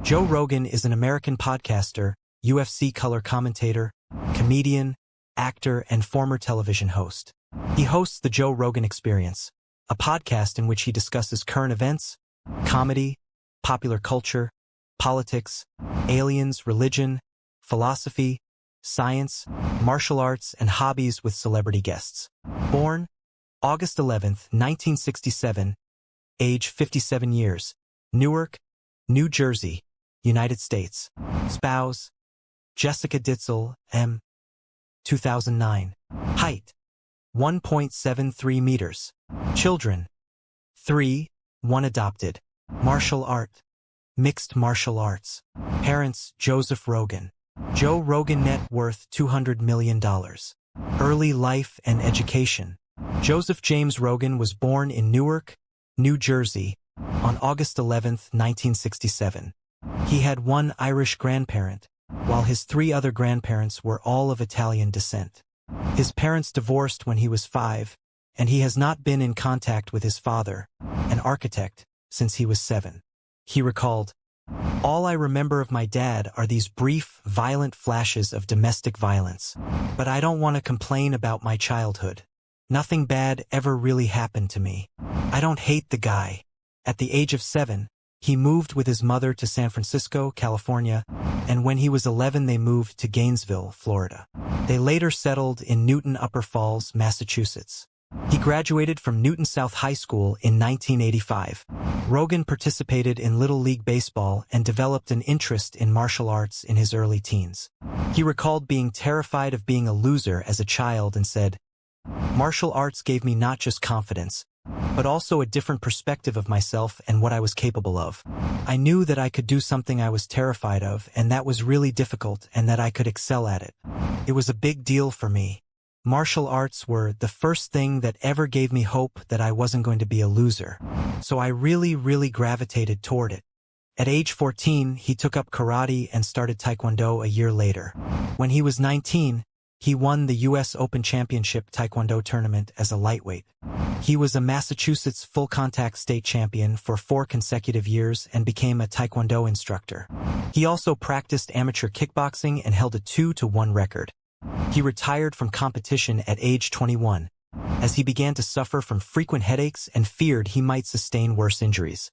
Joe Rogan is an American podcaster, UFC color commentator, comedian, actor, and former television host. He hosts The Joe Rogan Experience, a podcast in which he discusses current events, comedy, popular culture, politics, aliens, religion, philosophy, science, martial arts, and hobbies with celebrity guests. Born August 11, 1967, age 57 years, Newark, New Jersey, United States. Spouse, Jessica Ditzel, M. 2009. Height, 1.73 meters. Children, 3, 1 adopted. Martial art, mixed martial arts. Parents, Joseph Rogan. Joe Rogan net worth $200 million. Early life and education. Joseph James Rogan was born in Newark, New Jersey, on August 11, 1967. He had one Irish grandparent, while his 3 other grandparents were all of Italian descent. His parents divorced when he was 5, and he has not been in contact with his father, an architect, since he was 7. He recalled, "All I remember of my dad are these brief, violent flashes of domestic violence. But I don't want to complain about my childhood. Nothing bad ever really happened to me. I don't hate the guy." At the age of 7, he moved with his mother to San Francisco, California, and when he was 11 they moved to Gainesville, Florida. They later settled in Newton Upper Falls, Massachusetts. He graduated from Newton South High School in 1985. Rogan participated in Little League Baseball and developed an interest in martial arts in his early teens. He recalled being terrified of being a loser as a child and said, "Martial arts gave me not just confidence, but also a different perspective of myself and what I was capable of. I knew that I could do something I was terrified of and that was really difficult and that I could excel at it. It was a big deal for me. Martial arts were the first thing that ever gave me hope that I wasn't going to be a loser. So I really gravitated toward it." At age 14, he took up karate and started taekwondo a year later. When he was 19, he won the U.S. Open Championship Taekwondo tournament as a lightweight. He was a Massachusetts full-contact state champion for 4 consecutive years and became a Taekwondo instructor. He also practiced amateur kickboxing and held a 2-1 record. He retired from competition at age 21, as he began to suffer from frequent headaches and feared he might sustain worse injuries.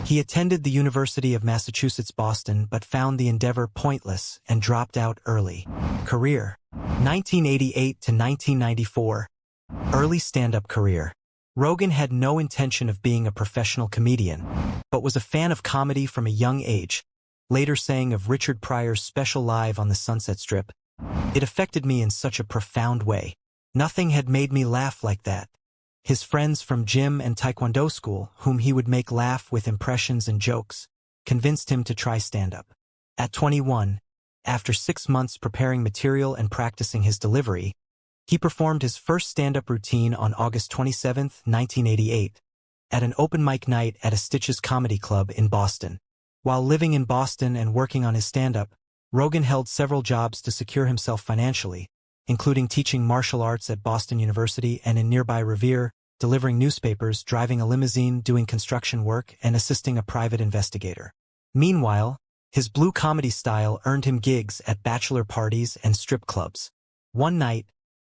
He attended the University of Massachusetts Boston but found the endeavor pointless and dropped out early. Career: 1988 to 1994. Early stand-up career. Rogan had no intention of being a professional comedian, but was a fan of comedy from a young age, later saying of Richard Pryor's special live on the Sunset Strip, "It affected me in such a profound way. Nothing had made me laugh like that." His friends from gym and Taekwondo school, whom he would make laugh with impressions and jokes, convinced him to try stand-up. At 21, after 6 months preparing material and practicing his delivery, he performed his first stand-up routine on August 27, 1988, at an open mic night at a Stitches Comedy Club in Boston. While living in Boston and working on his stand-up, Rogan held several jobs to secure himself financially, including teaching martial arts at Boston University and in nearby Revere, delivering newspapers, driving a limousine, doing construction work, and assisting a private investigator. Meanwhile, his blue comedy style earned him gigs at bachelor parties and strip clubs. One night,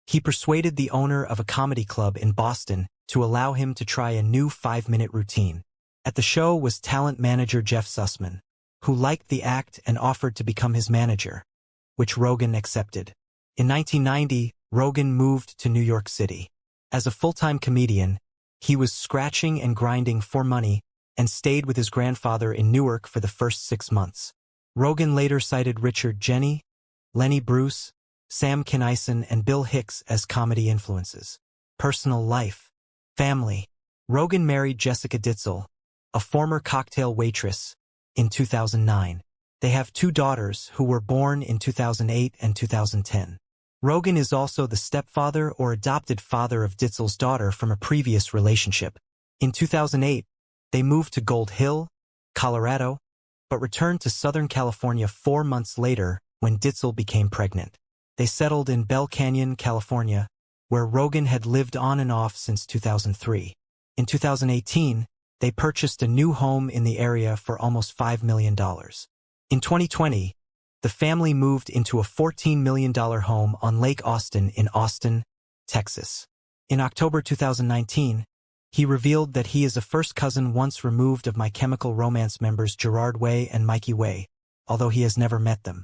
he persuaded the owner of a comedy club in Boston to allow him to try a new 5-minute routine. At the show was talent manager Jeff Sussman, who liked the act and offered to become his manager, which Rogan accepted. In 1990, Rogan moved to New York City. As a full-time comedian, he was scratching and grinding for money and stayed with his grandfather in Newark for the first 6 months. Rogan later cited Richard Jeni, Lenny Bruce, Sam Kinison, and Bill Hicks as comedy influences. Personal life. Family. Rogan married Jessica Ditzel, a former cocktail waitress, in 2009. They have 2 daughters who were born in 2008 and 2010. Rogan is also the stepfather or adopted father of Ditzel's daughter from a previous relationship. In 2008, they moved to Gold Hill, Colorado, but returned to Southern California 4 months later when Ditzel became pregnant. They settled in Bell Canyon, California, where Rogan had lived on and off since 2003. In 2018, They purchased a new home in the area for almost $5 million. In 2020, the family moved into a $14 million home on Lake Austin in Austin, Texas. In October 2019, he revealed that he is a first cousin once removed of My Chemical Romance members Gerard Way and Mikey Way, although he has never met them.